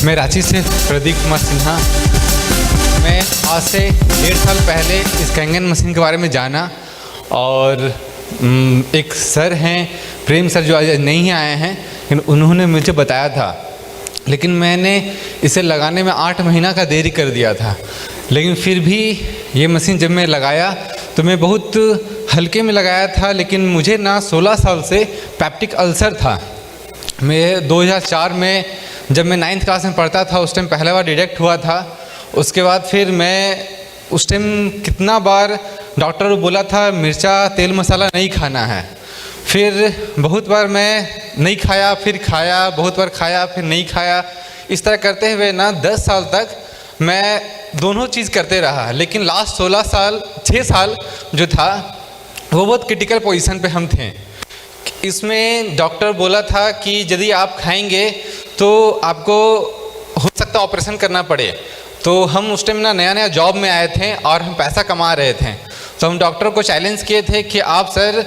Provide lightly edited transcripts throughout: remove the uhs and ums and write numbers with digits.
मैं रांची से प्रदीप कुमार सिन्हा। मैं आज से 1.5 साल पहले इस कैंगन मशीन के बारे में जाना और एक सर हैं प्रेम सर जो आज नहीं आए हैं, लेकिन उन्होंने मुझे बताया था। लेकिन मैंने इसे लगाने में 8 महीना का देरी कर दिया था। लेकिन फिर भी ये मशीन जब मैं लगाया तो मैं बहुत हल्के में लगाया था, लेकिन मुझे ना 16 साल से पैप्टिक अल्सर था। मैं 2004 में जब मैं 9th क्लास में पढ़ता था उस टाइम पहला बार डिटेक्ट हुआ था। उसके बाद फिर मैं उस टाइम कितना बार डॉक्टर को बोला था मिर्चा तेल मसाला नहीं खाना है। फिर बहुत बार मैं नहीं खाया, फिर खाया, बहुत बार खाया, फिर नहीं खाया। इस तरह करते हुए ना 10 साल तक मैं दोनों चीज़ करते रहा। लेकिन लास्ट 6 साल जो था वो बहुत क्रिटिकल पोजीशन पे हम थे। इसमें डॉक्टर बोला था कि यदि आप खाएंगे तो आपको हो सकता है ऑपरेशन करना पड़े। तो हम उस टाइम ना नया जॉब में आए थे और हम पैसा कमा रहे थे। तो हम डॉक्टर को चैलेंज किए थे कि आप सर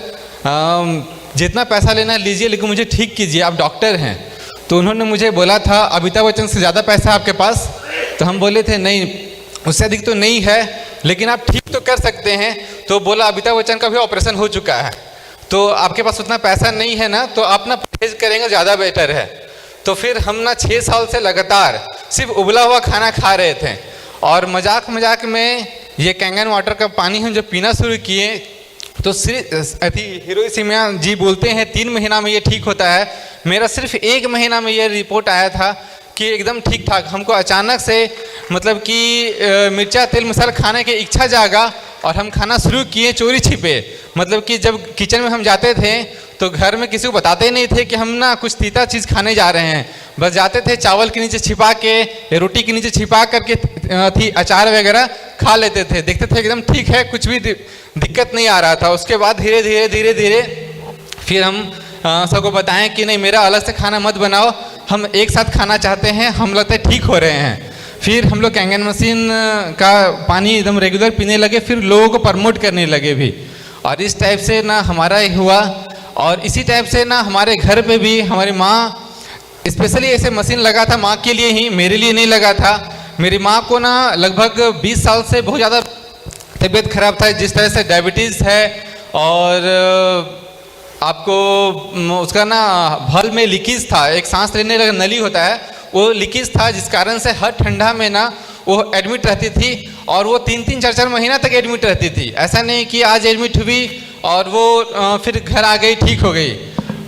जितना पैसा लेना लीजिए, लेकिन मुझे ठीक कीजिए, आप डॉक्टर हैं। तो उन्होंने मुझे बोला था अमिताभ बच्चन से ज़्यादा पैसा है आपके पास? तो हम बोले थे नहीं, उससे अधिक तो नहीं है, लेकिन आप ठीक तो कर सकते हैं। तो बोला अमिताभ बच्चन का भी ऑपरेशन हो चुका है, तो आपके पास उतना पैसा नहीं है ना, तो आप ना परहेज करेंगे ज़्यादा बेटर है। तो फिर हम ना 6 साल से लगातार सिर्फ उबला हुआ खाना खा रहे थे और मजाक में ये कैंगन वाटर का पानी हम जब पीना शुरू किए तो सिर्फ हिरोशिमा जी बोलते हैं 3 महीना में ये ठीक होता है। मेरा सिर्फ 1 महीना में ये रिपोर्ट आया था कि एकदम ठीक ठाक। हमको अचानक से मतलब कि मिर्चा तेल मसाला खाने की इच्छा जागा और हम खाना शुरू किए चोरी छिपे। मतलब कि जब किचन में हम जाते थे तो घर में किसी को बताते नहीं थे कि हम ना कुछ तीता चीज़ खाने जा रहे हैं। बस जाते थे चावल के नीचे छिपा के, रोटी के नीचे छिपा करके थी अचार वगैरह खा लेते थे। देखते थे एकदम ठीक है, कुछ भी दिक्कत नहीं आ रहा था। उसके बाद धीरे धीरे फिर हम सबको बताएं कि नहीं, मेरा अलग से खाना मत बनाओ, हम एक साथ खाना चाहते हैं, हम लगता है ठीक हो रहे हैं। फिर हम लोग कैंगन मशीन का पानी एकदम रेगुलर पीने लगे, फिर लोगों को प्रमोट करने लगे भी। और इस टाइप से ना हमारा हुआ। और इसी टाइप से ना हमारे घर पे भी हमारी माँ स्पेशली ऐसे मशीन लगा था माँ के लिए ही, मेरे लिए नहीं लगा था। मेरी माँ को ना लगभग 20 साल से बहुत ज़्यादा तबीयत खराब था, जिस तरह से डायबिटीज़ है और आपको उसका ना भल में लीकेज था, एक सांस लेने का नली होता है वो लीकेज था, जिस कारण से हर ठंडा में ना वो एडमिट रहती थी और वो 3-3, 4-4 महीना तक एडमिट रहती थी। ऐसा नहीं कि आज एडमिट हुई और वो फिर घर आ गई, ठीक हो गई।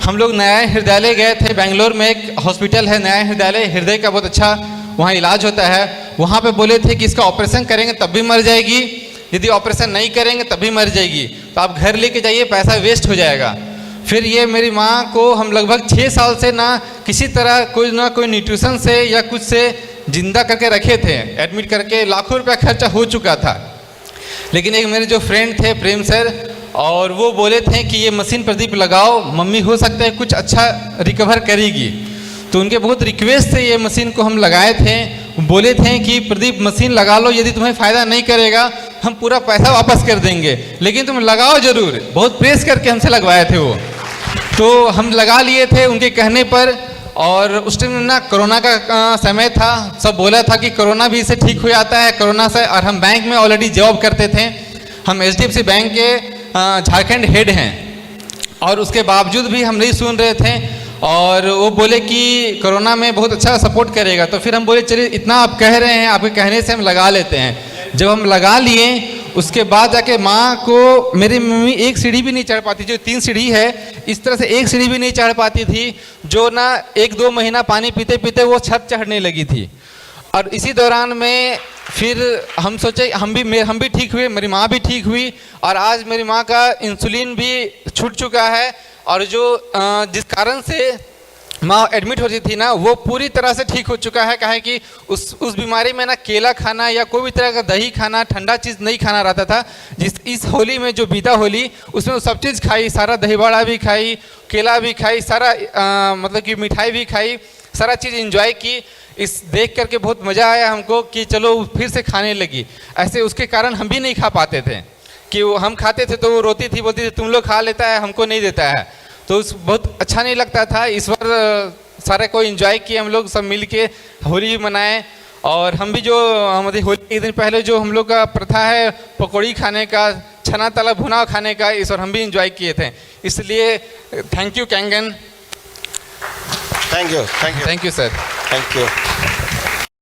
हम लोग नया हृदयालय गए थे, बेंगलोर में एक हॉस्पिटल है नया हृदयालय, हृदय का बहुत अच्छा वहाँ इलाज होता है। वहाँ पे बोले थे कि इसका ऑपरेशन करेंगे तब भी मर जाएगी, यदि ऑपरेशन नहीं करेंगे तब भी मर जाएगी, तो आप घर लेके जाइए, पैसा वेस्ट हो जाएगा। फिर ये मेरी माँ को हम लगभग 6 साल से ना किसी तरह कोई ना कोई न्यूट्रिशन से या कुछ से जिंदा करके रखे थे, एडमिट करके लाखों रुपया खर्चा हो चुका था। लेकिन एक मेरे जो फ्रेंड थे प्रेम सर, और वो बोले थे कि ये मशीन प्रदीप लगाओ, मम्मी हो सकता है कुछ अच्छा रिकवर करेगी। तो उनके बहुत रिक्वेस्ट से ये मशीन को हम लगाए थे। बोले थे कि प्रदीप मशीन लगा लो, यदि तुम्हें फ़ायदा नहीं करेगा हम पूरा पैसा वापस कर देंगे, लेकिन तुम लगाओ ज़रूर। बहुत प्रेस करके हमसे लगवाए थे वो। तो हम लगा लिए थे उनके कहने पर। और उस टाइम ना कोरोना का समय था, सब बोला था कि कोरोना भी इससे ठीक हो जाता है कोरोना से। और हम बैंक में ऑलरेडी जॉब करते थे, हम HDFC बैंक के झारखंड हेड हैं, और उसके बावजूद भी हम नहीं सुन रहे थे। और वो बोले कि कोरोना में बहुत अच्छा सपोर्ट करेगा। तो फिर हम बोले चलिए इतना आप कह रहे हैं, आपके कहने से हम लगा लेते हैं। जब हम लगा लिए उसके बाद जाके माँ को, मेरी मम्मी एक सीढ़ी भी नहीं चढ़ पाती, जो 3 सीढ़ी है इस तरह से एक सीढ़ी भी नहीं चढ़ पाती थी, जो ना 1-2 महीना पानी पीते पीते वो छत चढ़ने लगी थी। और इसी दौरान में फिर हम सोचे हम भी ठीक हुए, मेरी माँ भी ठीक हुई, और आज मेरी माँ का इंसुलिन भी छूट चुका है। और जो जिस कारण से माँ एडमिट होती थी ना, वो पूरी तरह से ठीक हो चुका है। कहे कि उस बीमारी में ना केला खाना या कोई भी तरह का दही खाना, ठंडा चीज़ नहीं खाना रहता था। इस होली में जो बीता होली, उसमें वो सब चीज़ खाई, सारा दही बड़ा भी खाई, केला भी खाई, सारा मतलब कि मिठाई भी खाई, सारा चीज़ एंजॉय की। इस देख करके बहुत मज़ा आया हमको कि चलो फिर से खाने लगी। ऐसे उसके कारण हम भी नहीं खा पाते थे, कि वो हम खाते थे तो वो रोती थी, बोलती थी तुम लोग खा लेता है हमको नहीं देता है, तो उस बहुत अच्छा नहीं लगता था। इस बार सारे को एंजॉय किए हम लोग सब मिल के होली मनाए। और हम भी जो हमारी होली के दिन पहले जो हम लोग का प्रथा है पकौड़ी खाने का, छना तला भुना खाने का, इस और हम भी एंजॉय किए थे। इसलिए thank you Kangen. Thank you thank you sir. Thank you.